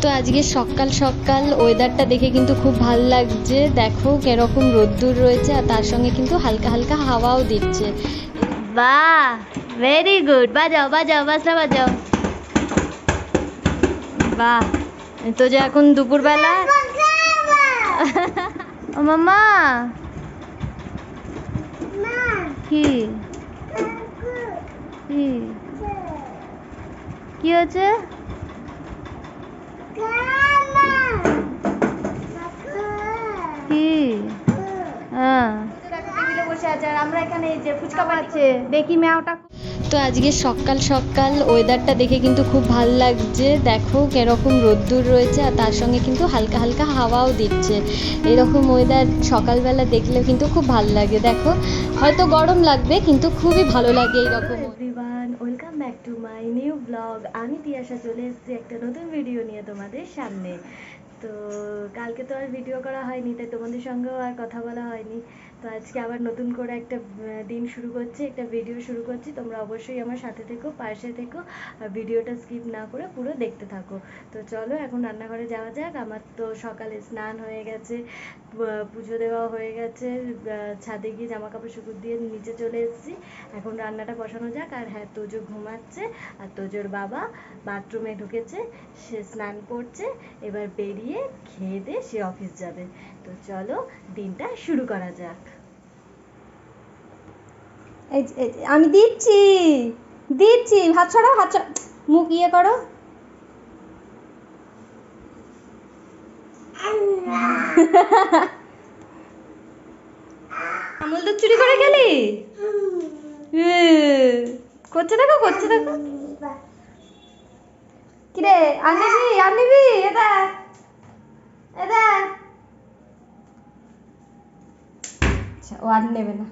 তো আজকে সকাল সকাল ওয়েদারটা দেখে কিন্তু খুব ভালো লাগছে। দেখো কিরকম রোদ্দুর রয়েছে আর তার সঙ্গে কিন্তু হালকা হালকা হাওয়াও দিচ্ছে। বাহ, ভেরি গুড। বাজাও বাজাও বাজনা বাজাও। বাহ, তো যে এখন দুপুরবেলা ও মাম্মা কি কি কি হয়েছে? কি? হ্যাঁ, বসে আছে আর আমরা এখানে যে ফুচকা বানাচ্ছে দেখি ম্যাওটা। তো আজকে সকাল সকাল ওয়েদারটা দেখে কিন্তু খুব ভালো লাগছে। দেখো কিরকম রোদ্দুর রয়েছে আর তার সঙ্গে কিন্তু হালকা হালকা হাওয়াও দিচ্ছে। এরকম ওয়েদার সকালবেলা দেখলে কিন্তু খুব ভালো লাগে। দেখো হয়তো গরম লাগবে কিন্তু খুবই ভালো লাগে এইরকম। Everyone, welcome back to my new blog. আমি তিয়াশা চলে এসেছি একটা নতুন ভিডিও নিয়ে তোমাদের সামনে। তো কালকে তো আর ভিডিও করা হয়নি, তাই তোমাদের সঙ্গেও আর কথা বলা হয়নি। তো আজকে আবার নতুন করে একটা দিন শুরু করছি, একটা ভিডিও শুরু করছি। তোমরা অবশ্যই আমার সাথে থেকো, পাশে থেকো আর ভিডিওটা স্কিপ না করে পুরো দেখতে থাকো। তো চলো এখন রান্নাঘরে যাওয়া যাক। আমার তো সকালে স্নান হয়ে গেছে, পুজো দেওয়া হয়ে গেছে, ছাদে গিয়ে জামা কাপড় শুকুর দিয়ে নিচে চলে এসেছি। এখন রান্নাটা বসানো যাক। আর হ্যাঁ, তোজো ঘুমাচ্ছে আর তোজোর বাবা বাথরুমে ঢুকেছে, সে স্নান করছে। এবার বেরিয়ে খেয়ে দিয়ে সে অফিস যাবে। তো চলো দিনটা শুরু করা যাক। আমি দিচ্ছি দিচ্ছি, হাত ছড়াও, হাত মুখ ইয়ে করো। আমল দুধ চুরি করে গেলি? করছে দেখো, করছে দেখো। কিরে আনবি আনবি? এটা এটা আচ্ছা, ও আর নেবে না।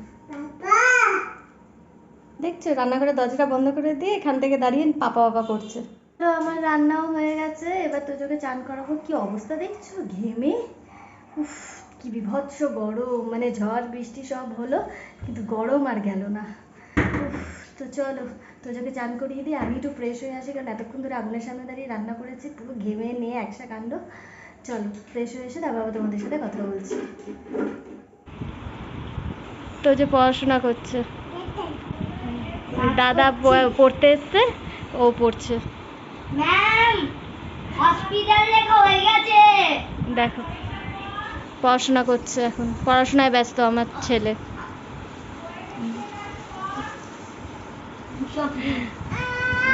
দেখছো রান্নাঘরের দরজাটা বন্ধ করে দিয়ে এখান থেকে দাঁড়িয়ে পাপা পাপা করছে। তো আমার রান্নাও হয়ে গেছে, এবার তোজোকে চান করাবো। কি অবস্থা দেখছো ঘেমে, উফ কি বিভৎস গরম। মানে ঝড় বৃষ্টি সব হলো কিন্তু গরম আর গেল না। তো চলো তোজোকে চান করিয়ে দিই, আমি একটু ফ্রেশ হয়ে আসি, কারণ এতক্ষণ ধরে আগুনের সামনে দাঁড়িয়ে রান্না করেছি, পুরো ঘেমে নিয়ে একসা কাণ্ড। চলো ফ্রেশ হয়ে এসে তারপর আবার তোমাদের সাথে কথা বলছি। তো যে পড়াশোনা করছে, দাদা পড়তে এসছে, ও পড়ছে। ম্যাম হসপিটাল লেখা হয়ে গেছে। দেখো পড়াশোনা করছে, এখন পড়াশোনায় ব্যস্ত আমার ছেলে।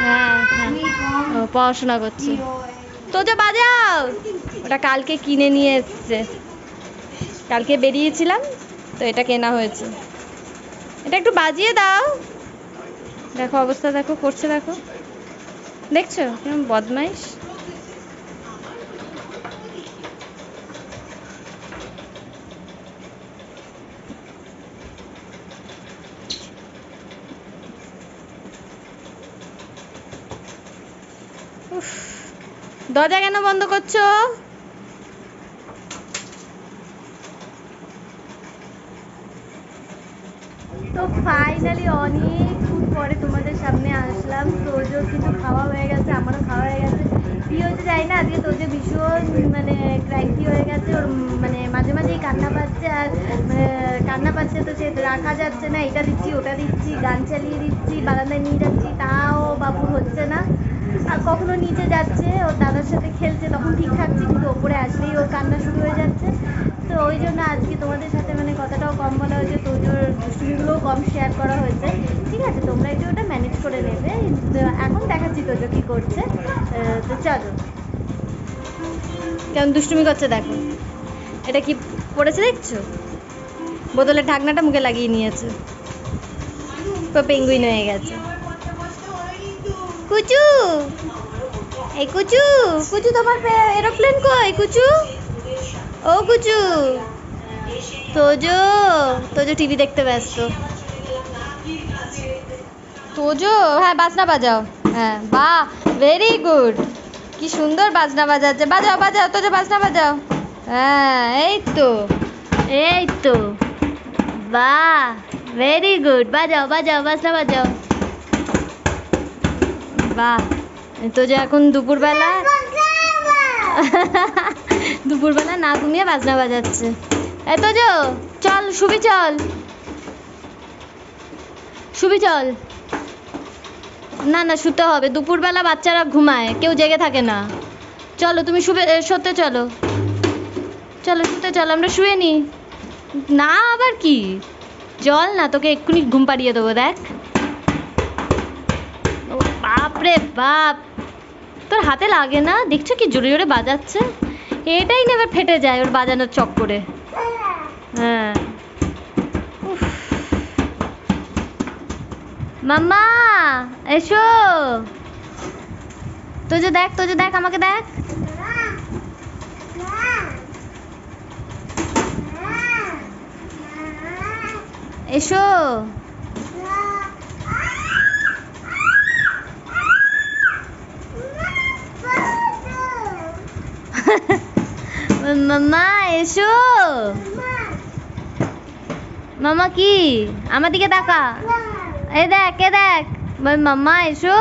হ্যাঁ হ্যাঁ, ও পড়াশোনা করছে। তো যে বাজাও, ওটা কালকে কিনে নিয়ে এসছে, কালকে বেরিয়েছিলাম তো এটা কেনা হয়েছে। এটা একটু বাজিয়ে দাও। দেখো অবস্থা দেখো, করছে দেখো, দেখছো কেমন বদমাইশ। দরজা কেন বন্ধ করছো? তো ফাইনালি অনেকক্ষণ পরে তোমাদের সামনে আসলাম। তোজোর কিন্তু খাওয়া হয়ে গেছে, আমারও খাওয়া হয়ে গেছে। কী হয়েছে জানি না, আজকে তোজো ভীষণ মানে ক্র্যাঙ্কি হয়ে গেছে। ওর মানে মাঝে মাঝেই কান্না পাচ্ছে, আর কান্না পাচ্ছে তো সে রাখা যাচ্ছে না। এটা দিচ্ছি ওটা দিচ্ছি, গান চালিয়ে দিচ্ছি, বারান্দায় নিয়ে যাচ্ছি, তাও বাবুর হচ্ছে না। আর কখনো নিচে যাচ্ছে ওর দাদার সাথে খেলছে, তখন ঠিক থাকছে, কিন্তু ওপরে আসলেই ওর কান্না শুরু হয়ে যাচ্ছে। তো ওই জন্য আজকে তোমাদের সাথে মানে কথাটাও কম বলা হয়েছে, তোজোর দুষ্টুমিগুলোও কম শেয়ার করা হয়েছে। ঠিক আছে, তোমরা একটু ওটা ম্যানেজ করে নেবে। এখন দেখাচ্ছি তোজো কী করছে। তো চলো, কেমন দুষ্টুমি করছে দেখো। এটা কি পড়েছে দেখছো? বোতলের ঢাকনাটা মুখে লাগিয়ে নিয়েছে, তো পেঙ্গুইন হয়ে গেছে। কুচু, এই কুচু, কুচু তোমার এরোপ্লেন কই কুচু? ও কুচু, তোজো, তোজো টিভি দেখতে ব্যস্ত। তোজো হ্যাঁ বাজনা বাজাও। হ্যাঁ বাহ, ভেরি গুড, কি সুন্দর বাজনা বাজাচ্ছে। বাজাও বাজাও তোজো, বাজনা বাজাও। হ্যাঁ এই তো, এই তো, বাহ ভেরি গুড। বাজাও বাজাও বাজনা বাজাও। বাহ, তোজো এখন দুপুরবেলা দুপুরবেলা না ঘুমিয়ে বাজনা বাজাচ্ছে। এত যো চল শুবি, চল শুবি, চল। না না শুতে হবে, দুপুরবেলা বাচ্চারা ঘুমায়, কেউ জেগে থাকে না। চলো তুমি শুতে চলো, চলো শুতে চলো, আমরা শুয়ে নি। না আবার কি, চল না, তোকে এক্ষুনি ঘুম পাড়িয়ে দেবো। দেখ, ও বাপ রে বাপ, তোর হাতে লাগে না? দেখছো কি জোরে জোরে বাজাচ্ছে, এটাই না এবার ফেটে যায় ওর বাজানোর চক্করে। হ্যাঁ, মাম্মা এসো, তোজো দেখ, তোজো দেখ, আমাকে দেখ। এসো। মাম্মা এসো। মামা কি, আমার দিকে তাকা, এই দেখ, এ দেখ, মাম্মা এসো।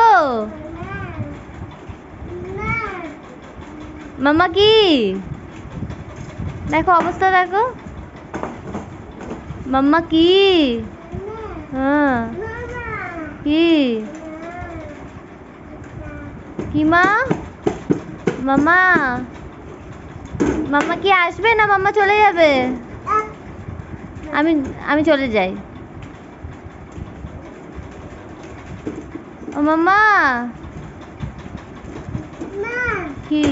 মাম্মা কি, দেখো অবস্থা দেখো, মাম্মা কি, হ্যাঁ কি, কি মা, মাম্মা, মাম্মা কি আসবে না মাম্মা চলে যাবে? আমি আমি চলে যাই। ও মাম্মা কি,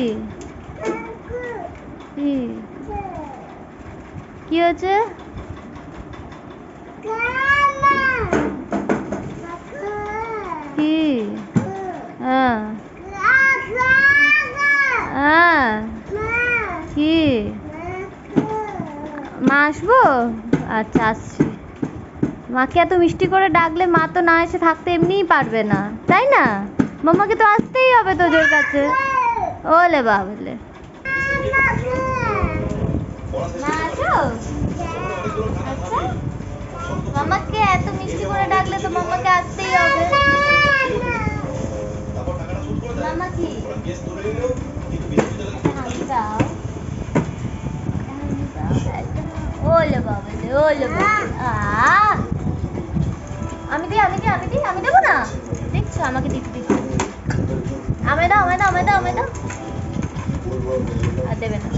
কি, কি হয়েছে? কি, হ্যাঁ হ্যাঁ, কি, মা আসবো? আচ্ছা আসছি। মাকে এত মিষ্টি করে ডাকলে মা তো না এসে থাকতে এমনিই পারবে না, তাই না? মাম্মাকে তো আসতেই হবে তোদের কাছে। ওলে বাবলে, মা আসো। আচ্ছা, মাম্মাকে এত মিষ্টি করে ডাকলে তো মাম্মাকে আসতেই হবে। মাম্মা কি, ওলে বাবলে, ওলে বাবলে, আমি দিই, আমি দিই, আমি দিই, আমি দেবো না? দেখছো আমাকে দিতে দিচ্ছে, আমায় দাও, আমায় দাও, আমায় দাও, আমায় দাও। আর দেবে না।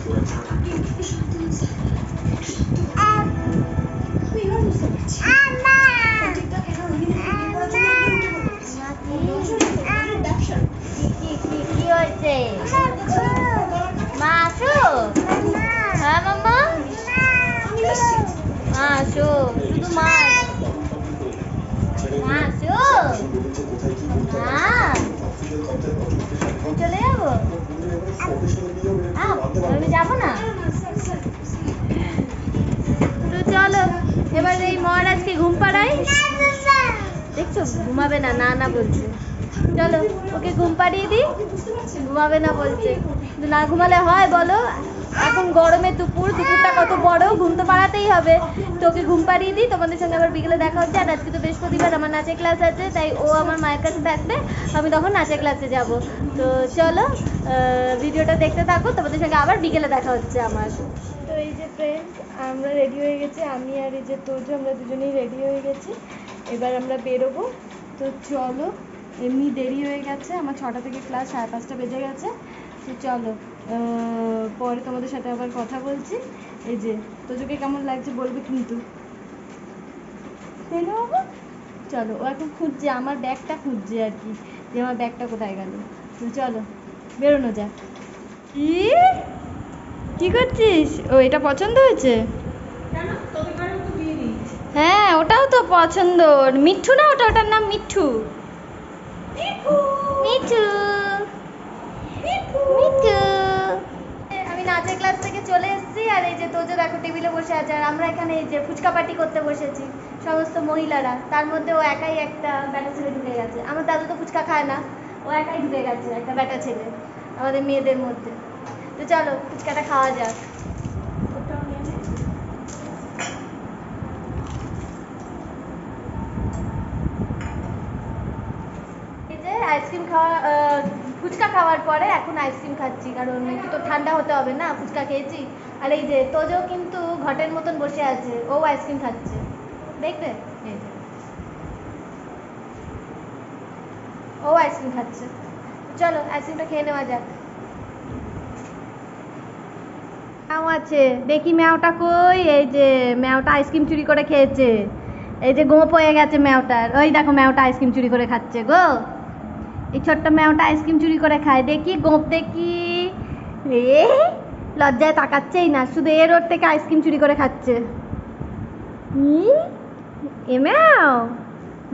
কি হয়েছে? মা আসো। হ্যাঁ মাম্মা, মা আসো, শুধু মা আসো। চলে যাবো, আমি যাবো না। তো চলো এবার এই মহারাজকে ঘুম পাড়াই। দেখছো ঘুমাবে না, না না বলছে। চলো ওকে ঘুম পাড়িয়ে দিই, ঘুমাবে না বলছে। না ঘুমালে হয় বলো? এখন গরমে দুপুরটা কত বড়, ঘুম তো পাড়াতেই হবে। তোকে ঘুম পাড়িয়ে দিই, তোমাদের সঙ্গে আবার বিকেলে দেখা হচ্ছে। আর আজকে তো বৃহস্পতিবার, আমার নাচের ক্লাস আছে, তাই ও আমার মায়ের কাছে থাকবে, আমি তখন নাচের ক্লাসে যাব। তো চলো ভিডিওটা দেখতে থাকো, তোমাদের সঙ্গে আবার বিকেলে দেখা হচ্ছে আমার। তো এই যে ফ্রেন্ডস, আমরা রেডি হয়ে গেছি, আমি আর এই যে তোজো, আমরা দুজনেই রেডি হয়ে গেছি। এবার আমরা বেরোবো। তো চলো, এমনি দেরি হয়ে গেছে, আমার 6টা থেকে ক্লাস, 5:30 বেজে গেছে। তো চলো পরে তোমাদের সাথে আবার কথা বলছি। এই যে তোজোকে কেমন লাগছে বলবে কিন্তু, তাই না বাবা? চলো, ও এখন খুঁজছে, আমার ব্যাগটা খুঁজছে আর কি, যে আমার ব্যাগটা কোথায় গেল। তো চলো বেরোনো যাক। কি করছিস? ও এটা পছন্দ হয়েছে? হ্যাঁ ওটাও তো পছন্দ। মিঠু না ওটা, ওটার নাম মিঠু। মিঠু, মিঠু। আমি নাচের ক্লাস থেকে চলে এসেছি, আর এই যে তোজো দেখো টেবিলে বসে আছে, আর আমরা এখানে এই যে ফুচকা পার্টি করতে বসেছি সমস্ত মহিলারা। তার মধ্যে ও একাই একটা ব্যাটা ছেলে ঢুকে গেছে। আমার দাদু তো ফুচকা খায় না, ও একাই ঢুকে গেছে একটা ব্যাটা ছেলে আমাদের মেয়েদের মধ্যে। তো চলো ফুচকাটা খাওয়া যাক। এই যে আইসক্রিম খাওয়া ফুচকা খাওয়ার পরে এখন আইসক্রিম খাচ্ছি, কারণ একটু তো ঠান্ডা হতে হবে না, ফুচকা খেয়েছি। আর এই যে তোজো কিন্তু ঘটের মতন বসে আছে, ও আইসক্রিম খাচ্ছে, দেখবে এই যে ও আইসক্রিম খাচ্ছে। চলো আইসক্রিমটা খেয়ে নেওয়া যাক। ম্যাও আছে, দেখি ম্যাওটা কই। এই যে ম্যাওটা আইসক্রিম চুরি করে খেয়েছে, এই যে গোপ হয়ে গেছে ম্যাওটার। ওই দেখো ম্যাওটা আইসক্রিম চুরি করে খাচ্ছে গো, এই ছোট্ট ম্যাওটা আইসক্রিম চুরি করে খায়। দেখি গোপ দেখি, এ লজ্জায় তাকাচ্ছেই না, শুধু এর ওর থেকে আইসক্রিম চুরি করে খাচ্ছে। এ ম্যাও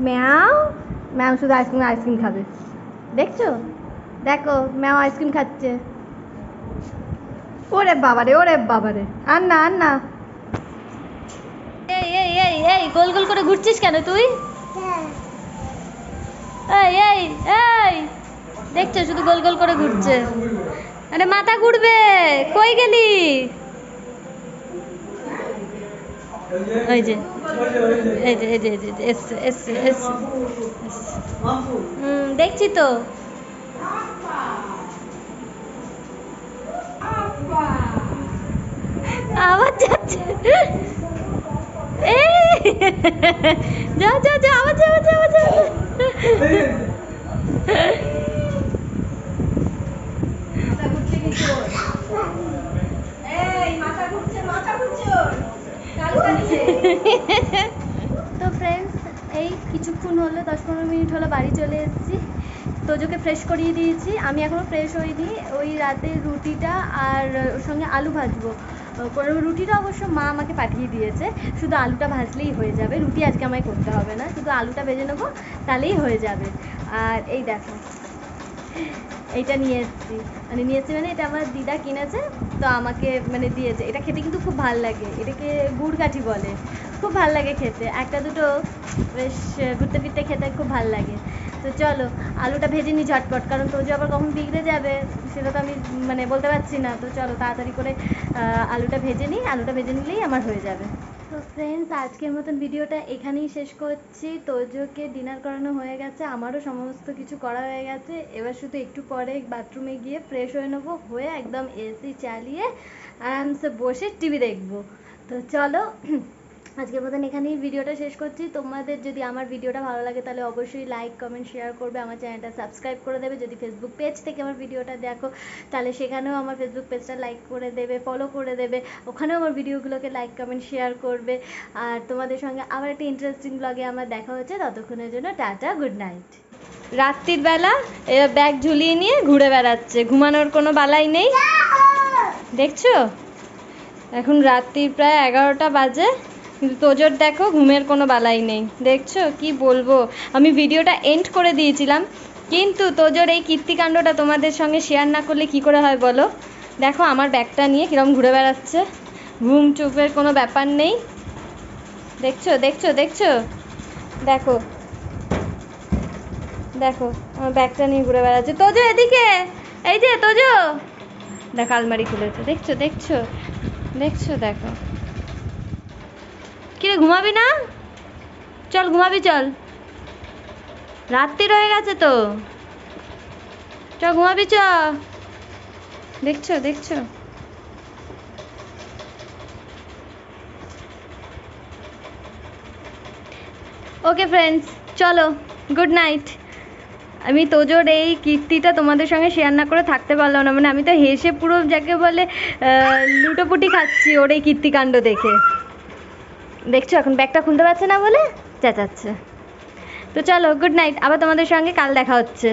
ম্যাও ম্যাও শুধু আইসক্রিম আইসক্রিম খাবে, দেখছো? দেখো ম্যাও আইসক্রিম খাচ্ছে। ওরে বাবারে, ওরে বাবারে, আর না আর না। এই এই এই এই গোল গোল করে ঘুরছিস কেন তুই? এই এই এই দেখছো শুধু গোল গোল করে ঘুরছে। আরে মাথা ঘুরবে, কই গেলি? ওই যে এই যে এই যে এই যে এসছে এসছে এসছে, দেখছি তো। আবার যাচ্ছে, এই যা যা যা, আবার যা আবার যা আবার যা। তো ফ্রেন্ডস, এই কিছুক্ষণ হলো, 10-15 মিনিট হলো বাড়ি চলে এসেছি। তোজোকে ফ্রেশ করিয়ে দিয়েছি, আমি এখনও ফ্রেশ হইনি। ওই রাতের রুটিটা আর ওর সঙ্গে আলু ভাজবো। রুটিটা অবশ্য মা আমাকে পাঠিয়ে দিয়েছে, শুধু আলুটা ভাজলেই হয়ে যাবে। রুটি আজকে আমায় করতে হবে না, শুধু আলুটা ভেজে নেবো, তাহলেই হয়ে যাবে। আর এই দেখো এইটা নিয়ে এসেছি, মানে এটা আমার দিদা কিনেছে, তো আমাকে মানে দিয়েছে। এটা খেতে কিন্তু খুব ভাল লাগে, এটাকে গুড় কাঠি বলে, খুব ভাল লাগে খেতে। একটা দুটো বেশ ঘুরতে ফিরতে খেতে খুব ভাল লাগে। তো চলো আলুটা ভেজে নিই ঝটপট, কারণ তোজো আবার কখন বিগড়ে যাবে সেটা তো আমি মানে বলতে পারছি না। তো চলো তাড়াতাড়ি করে আলুটা ভেজে নিই, আলুটা ভেজে নিলেই আমার হয়ে যাবে। তো ফ্রেন্ডস, আজকের মতন ভিডিওটা এখানেই শেষ করছি। তোজোকে ডিনার করানো হয়ে গেছে, আমারও সমস্ত কিছু করা হয়ে গেছে। এবার শুধু একটু পরে বাথরুমে গিয়ে ফ্রেশ হয়ে নেবো, হয়ে একদম এসি চালিয়ে আরামসে বসে টিভি দেখবো। তো চলো আজকের মতন এখানেই ভিডিওটা শেষ করছি। তোমাদের যদি আমার ভিডিওটা ভালো লাগে তাহলে অবশ্যই লাইক কমেন্ট শেয়ার করবে, আমার চ্যানেলটা সাবস্ক্রাইব করে দেবে। যদি ফেসবুক পেজ থেকে আমার ভিডিওটা দেখো তাহলে সেখানেও আমার ফেসবুক পেজটা লাইক করে দেবে, ফলো করে দেবে, ওখানেও আমার ভিডিওগুলোকে লাইক কমেন্ট শেয়ার করবে। আর তোমাদের সঙ্গে আবার একটা ইন্টারেস্টিং ব্লগে আমার দেখা হচ্ছে, ততক্ষণের জন্য টাটা, গুড নাইট। রাত্রির বেলা ব্যাগ ঝুলিয়ে নিয়ে ঘুরে বেড়াচ্ছে, ঘুমানোর কোনো বালাই নেই, দেখছো? এখন রাত্রির প্রায় 11টা বাজে, কিন্তু তোজোর দেখো ঘুমের কোনো বালাই নেই, দেখছো? কি বলবো, আমি ভিডিওটা এন্ড করে দিয়েছিলাম, কিন্তু তোজোর এই কীর্তিকাণ্ডটা তোমাদের সঙ্গে শেয়ার না করলে কি করে হয় বলো? দেখো আমার ব্যাগটা নিয়ে কীরকম ঘুরে বেড়াচ্ছে, ঘুম চুপের কোনো ব্যাপার নেই, দেখছো দেখছো দেখছো? দেখো দেখো আমার ব্যাগটা নিয়ে ঘুরে বেড়াচ্ছে। তোজো এদিকে, এই যে তোজো, দেখো আলমারি খুলেছে, দেখছো দেখছো দেখছো? দেখো কিরে, ঘুমাবি না? চল ঘুমাবি, চল, রাত্রি হয়ে গেছে তো, চ ঘুমাবি চ, দেখছো দেখছো? ওকে ফ্রেন্ডস, চলো গুড নাইট। আমি তোজোর এই কীর্তিটা তোমাদের সঙ্গে শেয়ার না করে থাকতে পারলাম না, মানে আমি তো হেসে পুরো যাকে বলে লুটোপুটি খাচ্ছি ওর এই কীর্তিকাণ্ড দেখে, দেখছো? এখন ব্যাগটা খুলতে পারছে না বলে চেঁচাচ্ছে। তো চলো গুড নাইট, আবার তোমাদের সঙ্গে কাল দেখা হচ্ছে।